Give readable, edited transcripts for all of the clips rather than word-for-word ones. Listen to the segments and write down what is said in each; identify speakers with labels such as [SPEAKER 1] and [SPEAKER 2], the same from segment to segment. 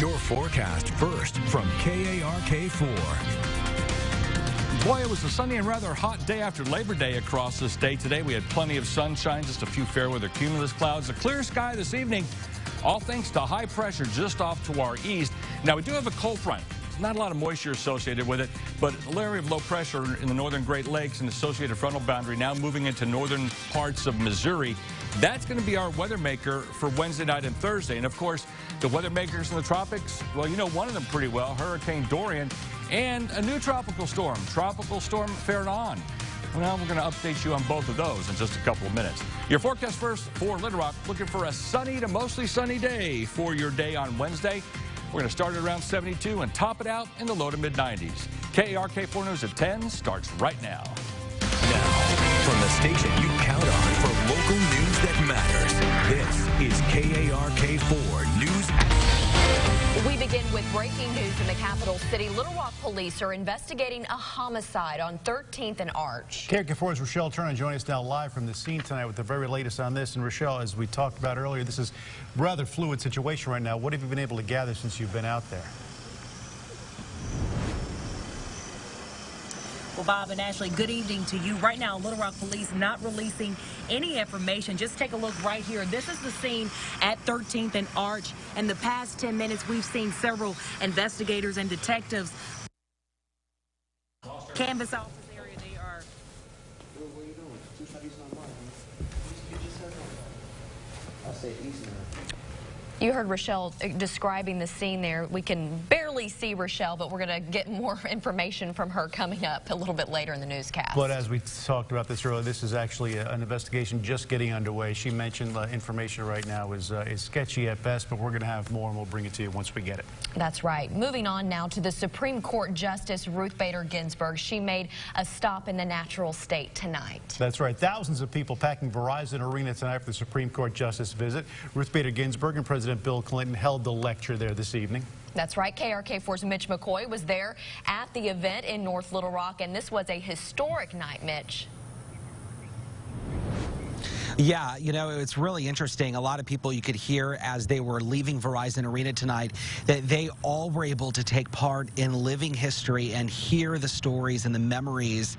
[SPEAKER 1] Your forecast first from KARK4.
[SPEAKER 2] Boy, it was a sunny and rather hot day after Labor Day across the state today. We had plenty of sunshine, just a few fair weather cumulus clouds, a clear sky this evening, all thanks to high pressure just off to our east. Now, we do have a cold front. Not a lot of moisture associated with it, but an area of low pressure in the northern Great Lakes and associated frontal boundary now moving into northern parts of Missouri. That's going to be our weather maker for Wednesday night and Thursday. And, of course, the weather makers in the tropics, well, you know one of them pretty well, Hurricane Dorian, and a new tropical storm, Tropical Storm Farallon. Well, we're going to update you on both of those in just a couple of minutes. Your forecast first for Little Rock, looking for a sunny to mostly sunny day for your day on Wednesday. We're going to start at around 72 and top it out in the low to mid-90s. KARK4 News at 10 starts right now.
[SPEAKER 1] Now, from the station you count on for local news that matters, this is KARK4 News.
[SPEAKER 3] We begin with breaking news in the capital city. Little Rock police are investigating a homicide on 13th and Arch.
[SPEAKER 4] KARK4's Rochelle Turner joining us now live from the scene tonight with the very latest on this. And Rochelle, as we talked about earlier, this is a rather fluid situation right now. What have you been able to gather since you've been out there?
[SPEAKER 5] Well, Bob and Ashley, good evening to you. Right now, Little Rock Police not releasing any information. Just take a look right here. This is the scene at 13th and Arch. In the past 10 minutes, we've seen several investigators and detectives canvass off this area. They are...
[SPEAKER 6] What are you doing? I say east now.
[SPEAKER 3] You heard Rochelle describing the scene there. We can barely see Rochelle, but we're going to get more information from her coming up a little bit later in the newscast.
[SPEAKER 4] But as we talked about this earlier, this is actually an investigation just getting underway. She mentioned information right now is sketchy at best, but we're going to have more and we'll bring it to you once we get it.
[SPEAKER 3] That's right. Moving on now to the Supreme Court Justice Ruth Bader Ginsburg. She made a stop in the natural state tonight. That's
[SPEAKER 4] right. Thousands of people packing Verizon Arena tonight for the Supreme Court Justice visit. Ruth Bader Ginsburg and President Bill Clinton held the lecture there this evening.
[SPEAKER 3] That's right. KARK4's Mitch McCoy was there at the event in North Little Rock, and this was a historic night, Mitch.
[SPEAKER 7] Yeah, you know, it's really interesting. A lot of people you could hear as they were leaving Verizon Arena tonight that they all were able to take part in living history and hear the stories and the memories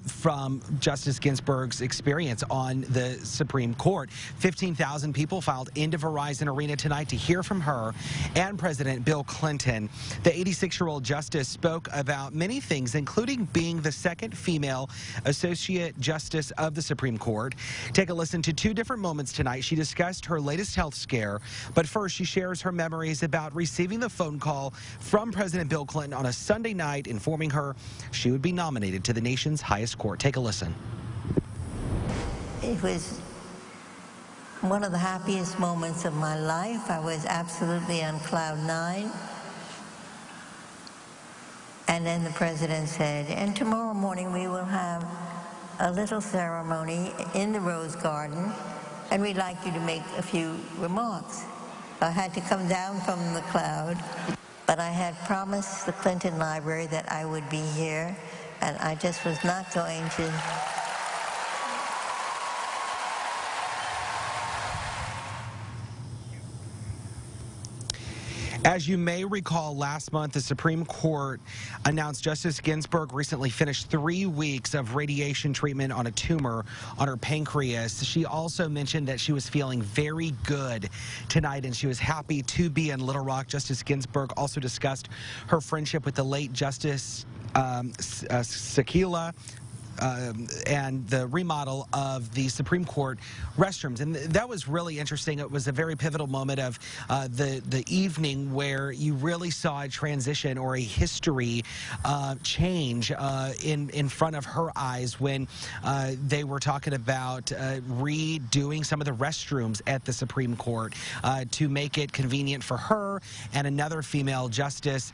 [SPEAKER 7] from Justice Ginsburg's experience on the Supreme Court. 15,000 people filed into Verizon Arena tonight to hear from her and President Bill Clinton. The 86-year-old justice spoke about many things, including being the second female Associate Justice of the Supreme Court. Take a listen to two different moments tonight. She discussed her latest health scare, but first she shares her memories about receiving the phone call from President Bill Clinton on a Sunday night informing her she would be nominated to the nation's highest court. Take a listen.
[SPEAKER 8] It was one of the happiest moments of my life. I was absolutely on cloud 9. And then the president said, and tomorrow morning we will have a little ceremony in the Rose Garden, and we'd like you to make a few remarks. I had to come down from the cloud, but I had promised the Clinton Library that I would be here, and I just was not going to.
[SPEAKER 7] As you may recall, last month, the Supreme Court announced Justice Ginsburg recently finished 3 weeks of radiation treatment on a tumor on her pancreas. She also mentioned that she was feeling very good tonight and she was happy to be in Little Rock. Justice Ginsburg also discussed her friendship with the late Justice Sakila and the remodel of the Supreme Court restrooms. And that was really interesting. It was a very pivotal moment of the evening where you really saw a transition or a history change in front of her eyes when they were talking about redoing some of the restrooms at the Supreme Court to make it convenient for her and another female justice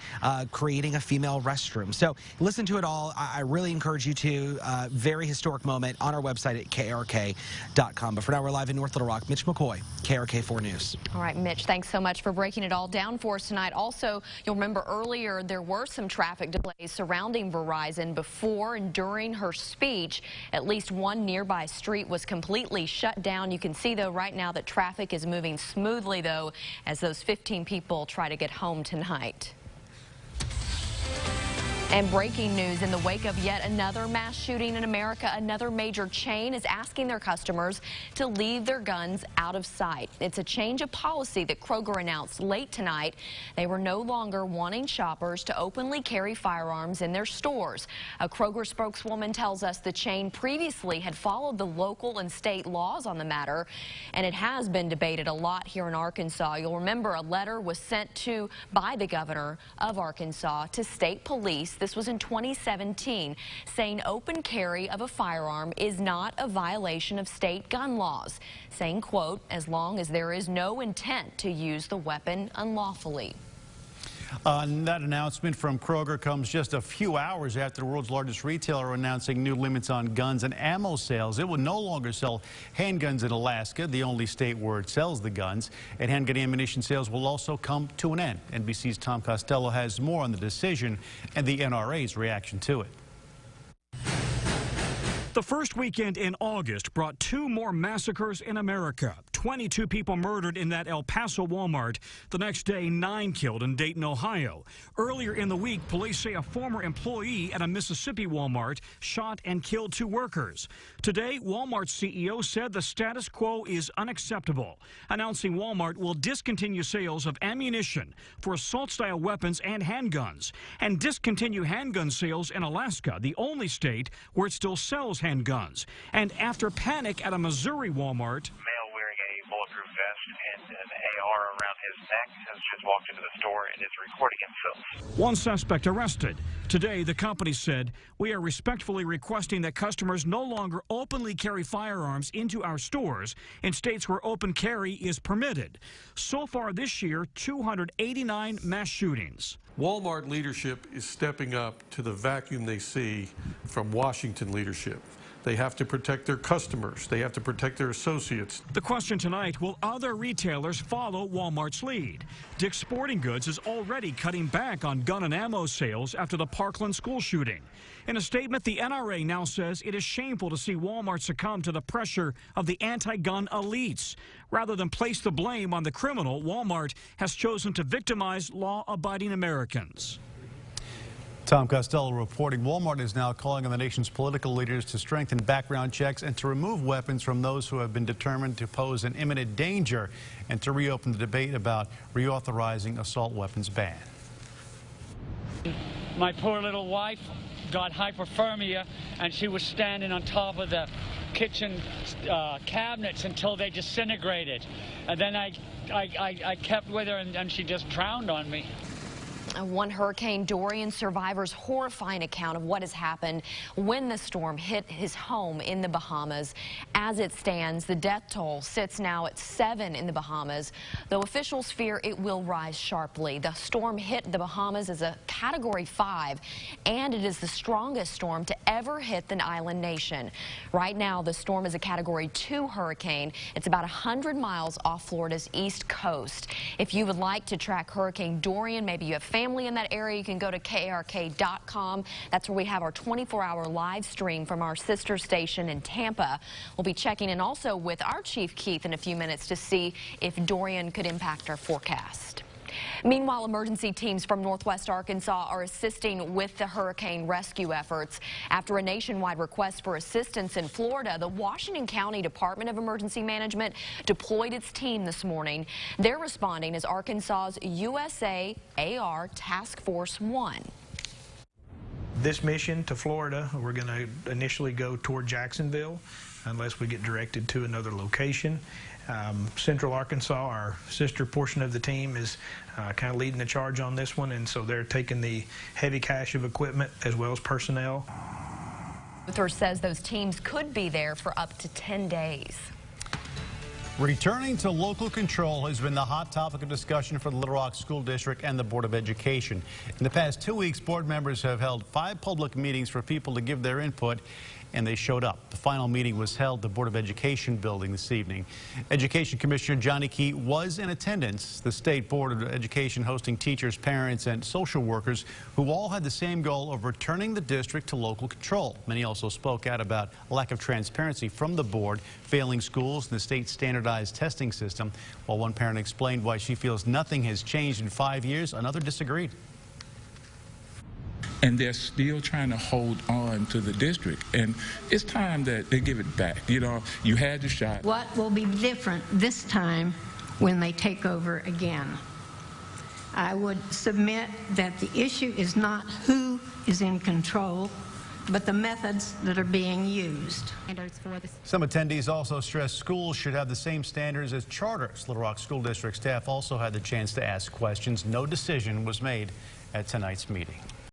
[SPEAKER 7] creating a female restroom. So listen to it all. I really encourage you to very historic moment on our website at KARK.com. But for now, we're live in North Little Rock. Mitch McCoy, KARK4 News.
[SPEAKER 3] All right, Mitch, thanks so much for breaking it all down for us tonight. Also, you'll remember earlier there were some traffic delays surrounding Verizon before and during her speech. At least one nearby street was completely shut down. You can see, though, right now that traffic is moving smoothly, though, as those 15 people try to get home tonight. And breaking news, in the wake of yet another mass shooting in America, another major chain is asking their customers to leave their guns out of sight. It's a change of policy that Kroger announced late tonight. They were no longer wanting shoppers to openly carry firearms in their stores. A Kroger spokeswoman tells us the chain previously had followed the local and state laws on the matter, and it has been debated a lot here in Arkansas. You'll remember a letter was sent by the governor of Arkansas to state police. This was in 2017, saying open carry of a firearm is not a violation of state gun laws, saying, quote, as long as there is no intent to use the weapon unlawfully.
[SPEAKER 4] That announcement from Kroger comes just a few hours after the world's largest retailer announcing new limits on guns and ammo sales. It will no longer sell handguns in Alaska, the only state where it sells the guns. And handgun ammunition sales will also come to an end. NBC's Tom Costello has more on the decision and the NRA's reaction to it.
[SPEAKER 9] The first weekend in August brought 2 more massacres in America. 22 people murdered in that El Paso Walmart. The next day, 9 killed in Dayton, Ohio. Earlier in the week, police say a former employee at a Mississippi Walmart shot and killed 2 workers. Today, Walmart's CEO said the status quo is unacceptable, announcing Walmart will discontinue sales of ammunition for assault-style weapons and handguns, and discontinue handgun sales in Alaska, the only state where it still sells handguns. And after panic at a Missouri Walmart,
[SPEAKER 10] male wearing a bulletproof vest and an AR around his neck has just walked into the store and is recording himself.
[SPEAKER 9] 1 suspect arrested. Today, the company said, we are respectfully requesting that customers no longer openly carry firearms into our stores in states where open carry is permitted. So far this year, 289 mass shootings.
[SPEAKER 11] Walmart leadership is stepping up to the vacuum they see from Washington leadership. They have to protect their customers. They have to protect their associates.
[SPEAKER 9] The question tonight, will other retailers follow Walmart's lead? Dick's Sporting Goods is already cutting back on gun and ammo sales after the Parkland school shooting. In a statement, the NRA now says it is shameful to see Walmart succumb to the pressure of the anti-gun elites. Rather than place the blame on the criminal, Walmart has chosen to victimize law-abiding Americans.
[SPEAKER 4] Tom Costello reporting. Walmart is now calling on the nation's political leaders to strengthen background checks and to remove weapons from those who have been determined to pose an imminent danger, and to reopen the debate about reauthorizing assault weapons ban.
[SPEAKER 12] My poor little wife got hypothermia, and she was standing on top of the kitchen cabinets until they disintegrated. And then I kept with her, and she just drowned on me.
[SPEAKER 3] One Hurricane Dorian survivor's horrifying account of what has happened when the storm hit his home in the Bahamas. As it stands, the death toll sits now at 7 in the Bahamas, though officials fear it will rise sharply. The storm hit the Bahamas as a Category 5, and it is the strongest storm to ever hit the island nation. Right now, the storm is a Category 2 hurricane. It's about 100 miles off Florida's east coast. If you would like to track Hurricane Dorian, maybe you have family in that area, you can go to KARK.com. That's where we have our 24-hour live stream from our sister station in Tampa. We'll be checking in also with our Chief Keith in a few minutes to see if Dorian could impact our forecast. Meanwhile, emergency teams from Northwest Arkansas are assisting with the hurricane rescue efforts. After a nationwide request for assistance in Florida, the Washington County Department of Emergency Management deployed its team this morning. They're responding as Arkansas's USAR Task Force 1.
[SPEAKER 13] This mission to Florida, we're going to initially go toward Jacksonville unless we get directed to another location. Central Arkansas, our sister portion of the team, is kind of leading the charge on this one, and so they're taking the heavy cache of equipment as well as personnel.
[SPEAKER 3] Luther says those teams could be there for up to 10 days.
[SPEAKER 4] Returning to local control has been the hot topic of discussion for the Little Rock School District and the Board of Education. In the past 2 weeks, board members have held 5 public meetings for people to give their input and they showed up. The final meeting was held at the Board of Education building this evening. Education Commissioner Johnny Key was in attendance. The State Board of Education hosting teachers, parents, and social workers who all had the same goal of returning the district to local control. Many also spoke out about a lack of transparency from the board, failing schools, and the state's standardized testing system. While one parent explained why she feels nothing has changed in 5 years, another disagreed.
[SPEAKER 14] And they're still trying to hold on to the district. And it's time that they give it back. You know, you had the shot.
[SPEAKER 15] What will be different this time when they take over again? I would submit that the issue is not who is in control, but the methods that are being used.
[SPEAKER 4] Some attendees also stressed schools should have the same standards as charters. Little Rock School District staff also had the chance to ask questions. No decision was made at tonight's meeting.